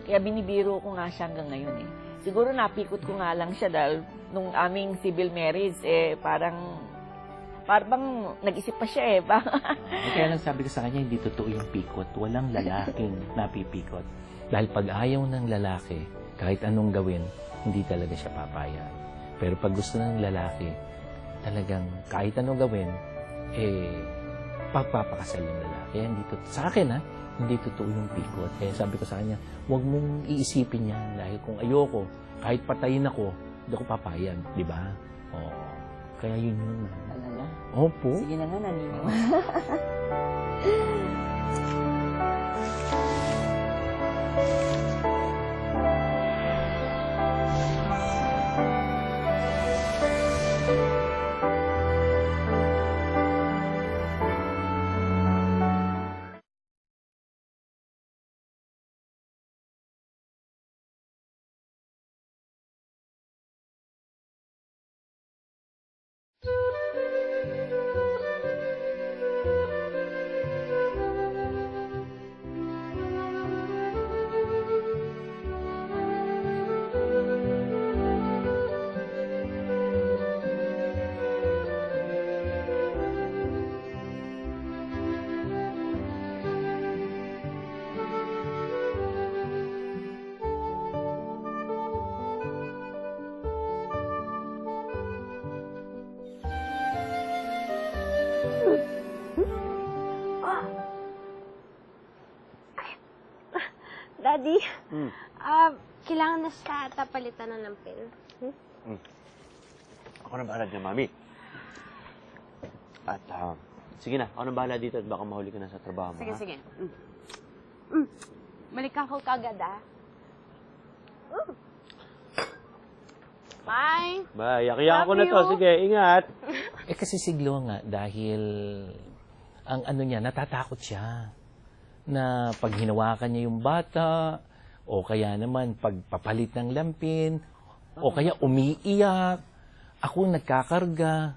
Kaya binibiro ko nga siya hanggang ngayon eh. Siguro napikot ko nga lang siya dahil nung aming civil marriage, parang nag-isip pa siya eh. Kaya lang sabi ko sa kanya, hindi totoo yung pikot. Walang lalaking napipikot. Dahil pag ayaw ng lalaki, kahit anong gawin, hindi talaga siya papayag. Pero pag gusto ng lalaki, talagang kahit anong gawin, pagpapakasal yung lalaki. Hindi sa akin hindi totoo yung pikot. Kaya sabi ko sa kanya, huwag mong iisipin yan. Dahil kung ayoko, kahit patayin ako, hindi ako papayag. Di ba? Oo. Kaya yun. Talaga? Opo. Sige na nga, naniniwala. Daddy, kailangan na sa ata palitan na ng pin. Ako na bahala dyan, Mami. At, sige na, ako na bahala dito at baka mahuli ka na sa trabaho mo, Sige. Balikan ko kagad, Bye! Bye, yakiyakan ko na to. Love you. Sige, ingat. Kasi siglo nga, dahil ang ano niya, natatakot siya. Na pag hinawakan niya yung bata, o kaya naman pagpapalit ng lampin, o kaya umiiyak, ako nagkakarga,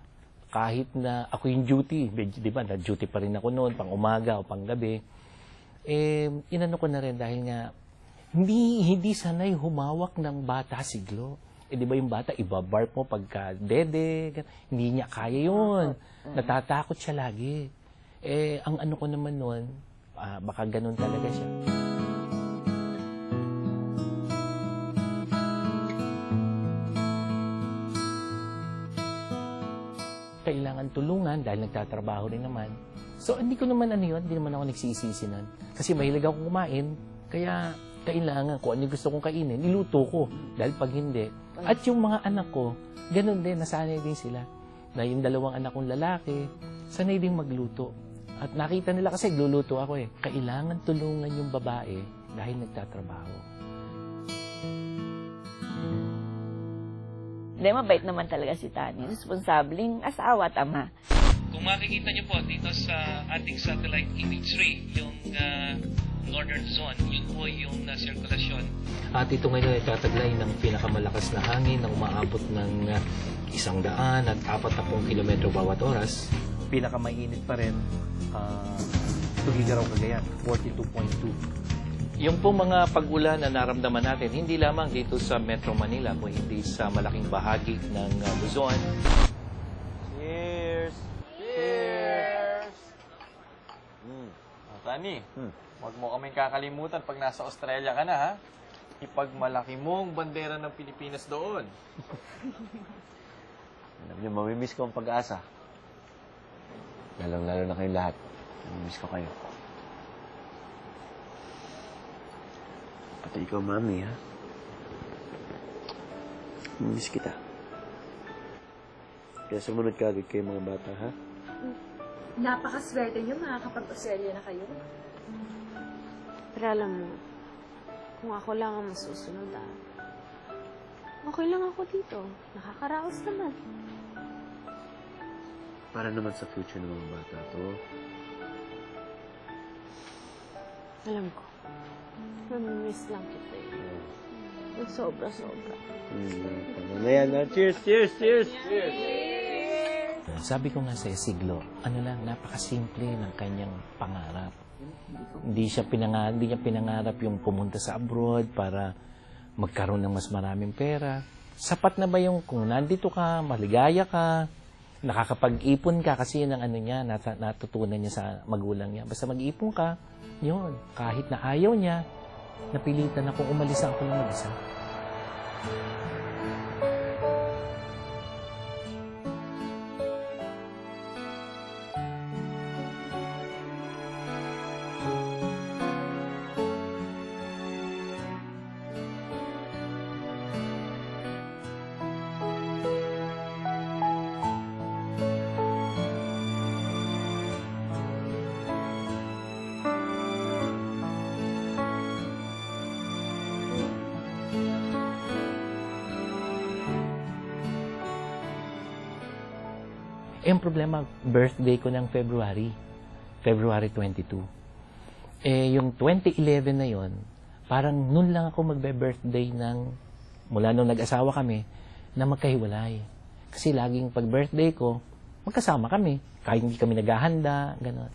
kahit na ako yung duty, di ba, na-duty pa rin ako noon, pang umaga o pang gabi, inano ko na rin dahil nga, hindi sanay humawak ng bata siglo. Di ba yung bata, ibabarp mo pagka dede, hindi niya kaya yun. Natatakot siya lagi. Ang ano ko naman noon, baka ganun talaga siya. Kailangan tulungan dahil nagtatrabaho rin naman. So, hindi ko naman hindi naman ako nagsisisi nun. Kasi mahilig ako kumain, kaya kailangan kung ano yung gusto kong kainin, niluto ko. Dahil pag hindi. At yung mga anak ko, ganun din, nasanay din sila. Na yung dalawang anak kong lalaki, sanay din magluto. At nakita nila kasi gluluto ako Kailangan tulungan yung babae dahil nagtatrabaho. Hindi, mabait naman talaga si Tani. Responsableng asawa at ama. Kung makikita niyo po dito sa ating satellite imagery, yung northern zone, yun po yung sirkulasyon. At ito ngayon ay tataglay ng pinakamalakas na hangin na umaabot ng 140 kilometro bawat oras. Pinakamainit pa rin, Tugigaraw, Cagayan, 42.2. Yung po mga pag-ulan na naramdaman natin, hindi lamang dito sa Metro Manila, kundi hindi sa malaking bahagi ng Luzon. Cheers! Cheers! Tani, huwag mo kaming kakalimutan pag nasa Australia ka na, ha? Ipagmalaki mong bandera ng Pilipinas doon. Alam niyo, mamimiss ko ang Pag-asa. Lalong-lalo na kayong lahat. Mamimiss ko kayo. Pati ikaw, Mami, ha? Mamimiss kita. Kaya sumunod ka agad kayo mga bata, ha? Napakaswerte niyo, makakapag-Australia na kayo. Pero alam mo, kung ako lang ang masusunod, okay lang ako dito. Nakakaraos naman. Para naman sa future ng mga bata to. Alam ko, mamimiss lang kita Sobra-sobra. Tama na yan, ha? Cheers, cheers, cheers! Cheers! Sabi ko nga sa siglo, napakasimple ng kanyang pangarap. Hindi niya pinangarap yung pumunta sa abroad para magkaroon ng mas maraming pera. Sapat na ba yung kung nandito ka, maligaya ka, nakakapag-ipon ka kasi yun ang ano niya, natutunan niya sa magulang niya. Basta mag-ipon ka, yun. Kahit na ayaw niya, napilitan akong umalis ako lang mag-isa. Eh, ang problema, birthday ko ng February 22. Eh, yung 2011 na yon, parang nun lang ako magbe-birthday mula nung nag-asawa kami, na magkahiwalay. Kasi laging pag birthday ko, magkasama kami. Kahit hindi kami naghahanda, gano'n.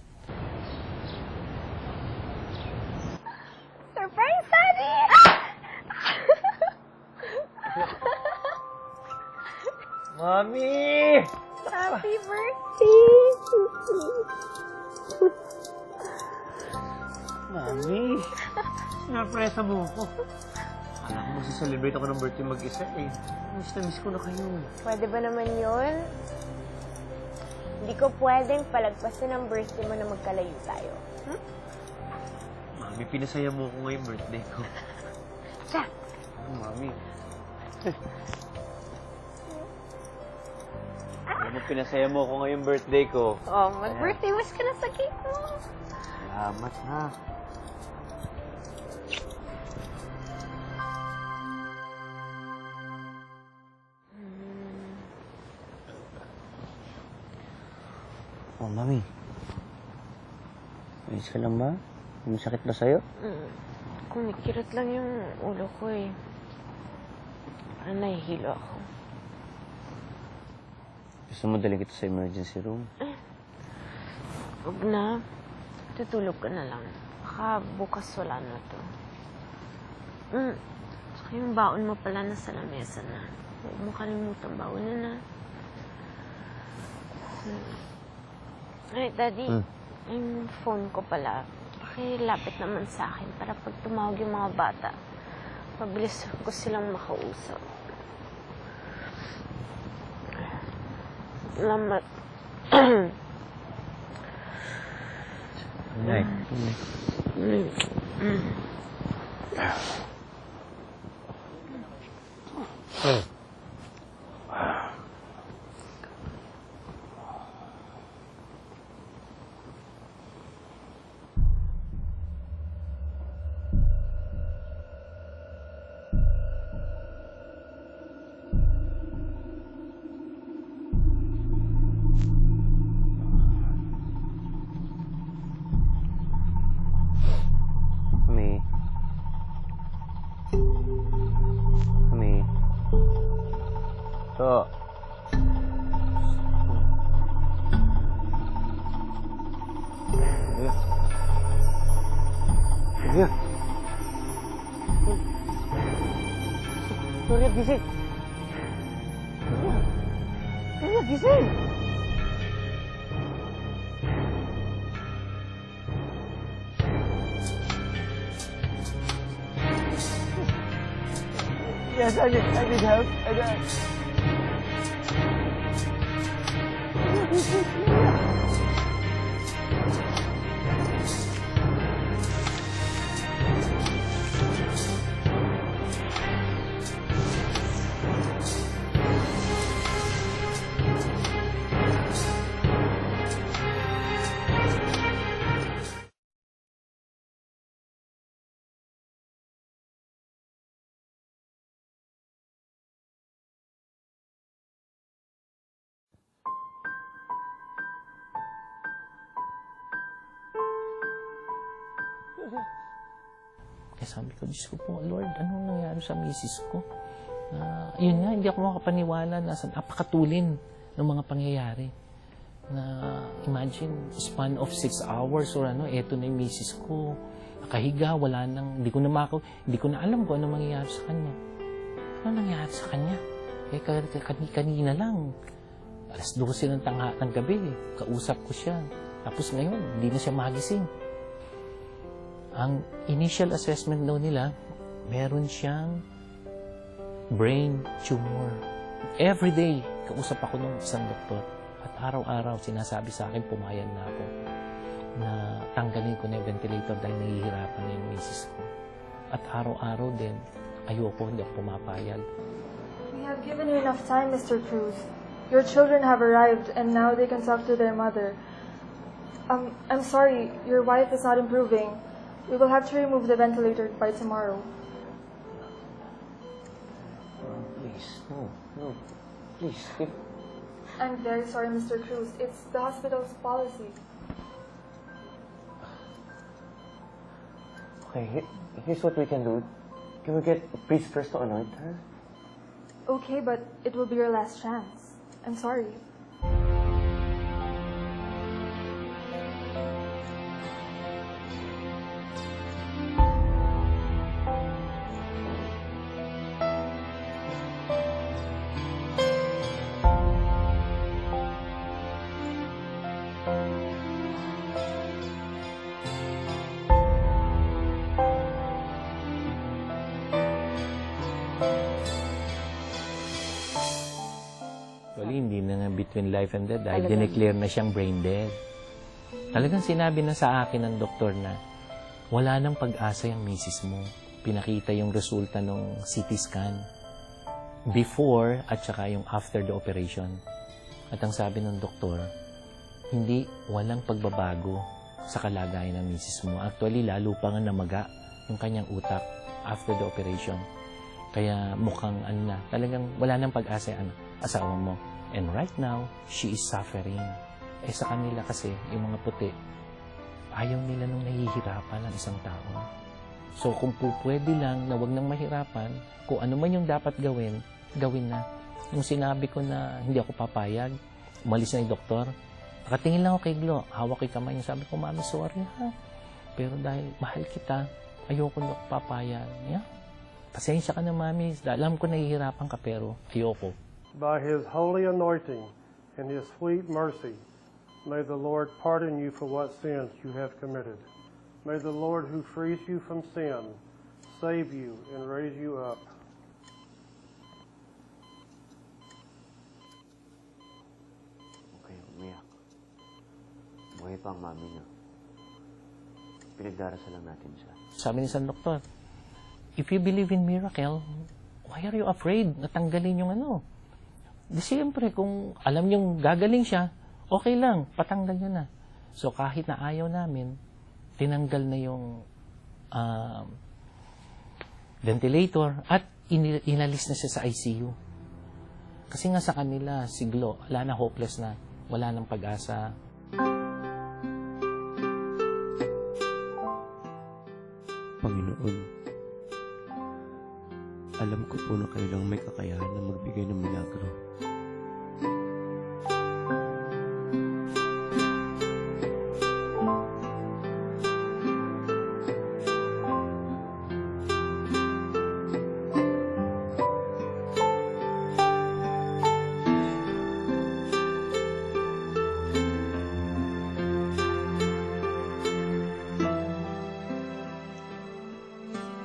Surprise, Daddy! Mami! Happy birthday! Mami, sinurpresa mo ako. Akala ko mag-celebrate ako ng birthday mag-isa eh. Miss na miss ko na kayo. Pwede ba naman yun? Hindi ko pwedeng palagpasin ang birthday mo na magkalayo tayo. Mami, pinasaya mo ako ngayong birthday ko. Siya! Mami. Alam mo, pinasaya mo ako ngayong birthday ko. Oh, mag-birthday wish ka na sa cake mo. Salamat ha. Oh, Mami. Ayos ka lang ba? May sakit ba sa'yo? Kumikirot lang yung ulo ko eh. Parang nahihilo ako. Gusto mo dali kita sa emergency room? Huwag na. Tutulog ka na lang. Baka bukas wala na to. Saka yung baon mo pala nasa lamesa na. Huwag mo kalimutan baonan na. Ay, Daddy. Yung phone ko pala. Pakilapit naman sa akin para pag tumawag yung mga bata, pabilis ko silang makausap. Salamat. Night. Mami. To. Iya. Surya gising. Surya gising. Yes, I need help. Kaya sabi ko, Diyos ko po, Lord, anong nangyari sa misis ko? Yun nga, hindi ako makapaniwala na napakatulin ng mga pangyayari. Na imagine, span of 6 hours or ano, eto na yung misis ko. Nakahiga, wala nang, hindi ko na alam kung ano mangyayari sa kanya. Ano nangyayari sa kanya? Eh, kanina lang, alas 12 ng gabi, kausap ko siya. Tapos ngayon, hindi na siya magising. Ang initial assessment daw nila, meron siyang brain tumor. Every day, kausap ako ng isang doktor. At araw-araw, sinasabi sa akin, pumayag na ako na tanggalin ko na yung ventilator dahil nahihirapan na yung misis ko. At araw-araw din, ayoko, hindi ako pumapayag. We have given you enough time, Mr. Cruz. Your children have arrived and now they can talk to their mother. I'm sorry, your wife is not improving. We will have to remove the ventilator by tomorrow. Please, no. Please, I'm very sorry, Mr. Cruz. It's the hospital's policy. Okay, here's what we can do. Can we get a priest first to anoint her? Okay, but it will be your last chance. I'm sorry. Actually, hindi na nga between life and death dahil dineclare na siyang brain dead. Talagang sinabi na sa akin ng doktor na wala nang pag-asa yung misis mo. Pinakita yung resulta ng CT scan before at saka yung after the operation. At ang sabi ng doktor, walang pagbabago sa kalagayan ng misis mo. Actually, lalo pa nga namaga yung kanyang utak after the operation. Kaya mukhang talagang wala nang pag-asa yung asawa mo. And right now, she is suffering. Eh sa kanila kasi, yung mga puti, ayaw nila nung nahihirapan ng isang tao. So kung pwede lang na wag nang mahirapan, kung ano man yung dapat gawin, gawin na. Yung sinabi ko na hindi ako papayag, umalis na yung doktor, nakatingin lang ako kay Glo, hawak ko yung kamay niya, sabi ko, Mami, sorry ha. Pero dahil mahal kita, ayoko na ako papayag. Yeah? Pasensya ka na, Mami. Alam ko nahihirapan ka, pero ayoko. By His holy anointing and His sweet mercy, may the Lord pardon you for what sins you have committed. May the Lord who frees you from sin save you and raise you up. Okay, umiyak. Buhay pa ang mami niya. Pinagdarasalan natin siya. Sabi ni isang doktor, if you believe in miracle, why are you afraid na tanggalin yung Di siyempre, kung alam niyong gagaling siya, okay lang, patanggal niyo na. So kahit na ayaw namin, tinanggal na yung ventilator at inalis na siya sa ICU. Kasi nga sa kanila, si Glo, wala na, hopeless na, wala nang pag-asa. Panginoon, alam ko po na kayo lang may kakayahan na magbigay ng milagro.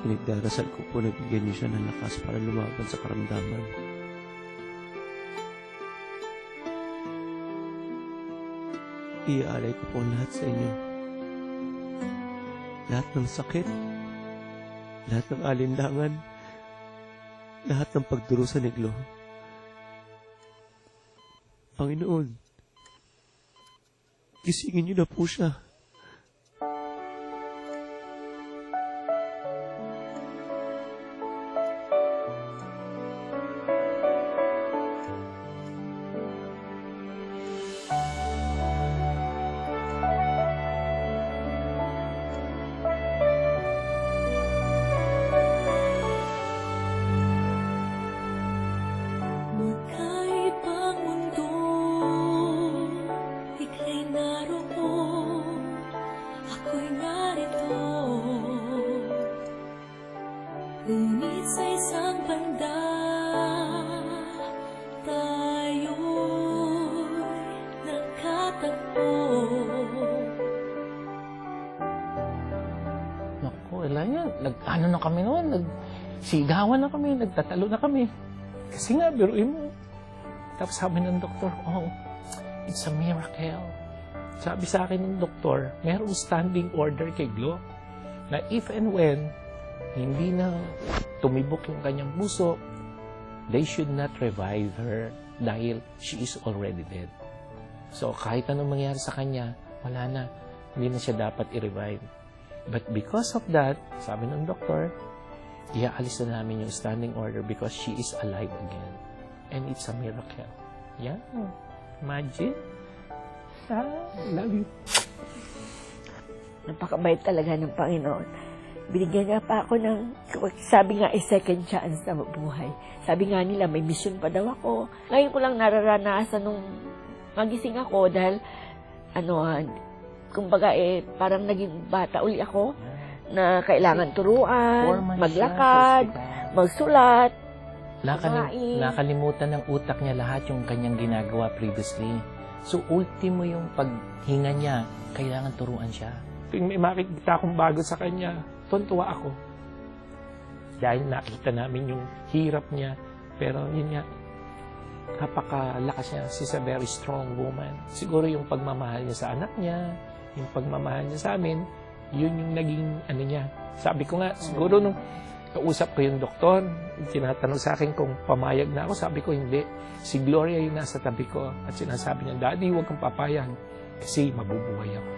Pinagdarasal ko po na bigyan niyo siya ng lakas para lumaban sa karamdaman. Iaalay ko po lahat sa inyo. Lahat ng sakit, lahat ng alinlangan, lahat ng pagdurusa ni Glo. Panginoon, gisingin niyo na po siya. Ngunit sa isang banda, tayo'y nakatagpo. Naku, wala yan. Ano na kami noon? Nagsigawan na kami, nagtatalo na kami. Kasi nga, biruin mo. Tapos sabi ng doktor, oh, it's a miracle. Sabi sa akin ng doktor, merong standing order kay Glo na if and when hindi na tumibok yung kanyang puso, they should not revive her dahil she is already dead. So kahit anong mangyari sa kanya, wala na. Hindi na siya dapat i-revive. But because of that, sabi ng doktor, iaalis na namin yung standing order because she is alive again. And it's a miracle. Yeah. Imagine. Love you. Napakabait talaga ng Panginoon. Binigyan niya pa ako ng, sabi nga, second chance na mabuhay. Sabi nga nila, may mission pa daw ako. Ngayon ko lang nararanasan nung magising ako dahil, kumbaga parang naging bata uli ako na kailangan turuan, maglakad, magsulat, Nakalimutan ng utak niya lahat yung kanyang ginagawa previously. So, ultimo yung paghinga niya, kailangan turuan siya. Tuwing may makikita akong bago sa kanya, tuntua ako. Dahil nakita namin yung hirap niya. Pero yun nga, napakalakas niya. She's a very strong woman. Siguro yung pagmamahal niya sa anak niya, yung pagmamahal niya sa amin, yun yung naging niya. Sabi ko nga, siguro nung kausap ko yung doktor, tinatanong sa akin kung pamayag na ako, sabi ko hindi. Si Gloria yung nasa tabi ko at sinasabi niya, Daddy, huwag kang papayag kasi mabubuhay ako.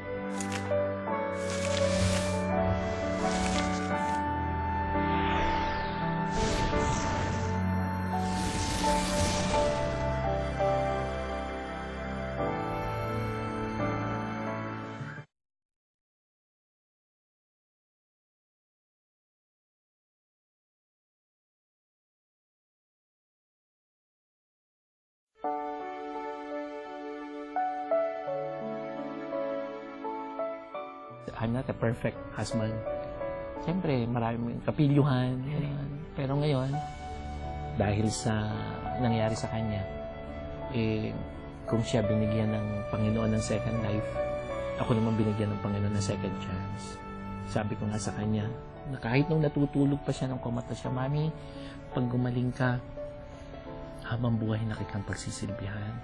I'm not a perfect husband. Siyempre, maraming kapilyuhan. Pero ngayon, dahil sa nangyari sa kanya, kung siya binigyan ng Panginoon ng second life, ako naman binigyan ng Panginoon ng second chance. Sabi ko nga sa kanya, na kahit nung natutulog pa siya, nung kumata siya, Mami, pag gumaling ka, habang buhay na kitang pagsisilbihan.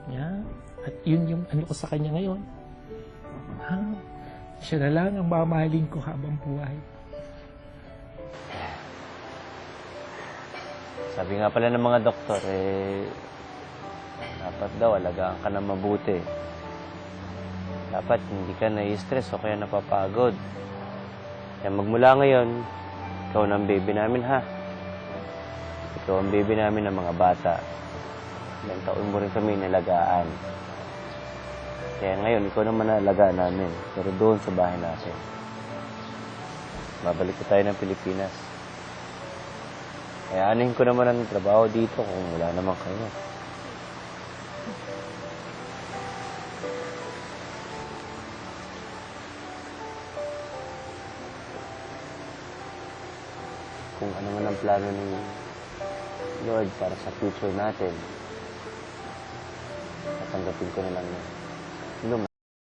Yeah? At yun yung ano ko sa kanya ngayon. Siya na lang ang mamahalin ko habang buhay. Sabi nga pala ng mga doktor, dapat daw alagaan ka na mabuti. Dapat hindi ka na-stress o kaya napapagod. Kaya magmula ngayon, ikaw na ang baby namin, ha? Ikaw ang baby namin ng mga bata. Ilang taon mo rin kami nalagaan. Kaya ngayon, ikaw naman nalagaan namin. Pero doon sa bahay natin. Babalik ko tayo ng Pilipinas. Kaya anuhin ko naman ang trabaho dito kung wala naman kayo. Kung ano man ang plano ni Lord para sa future natin, tatanggapin ko na lang yun.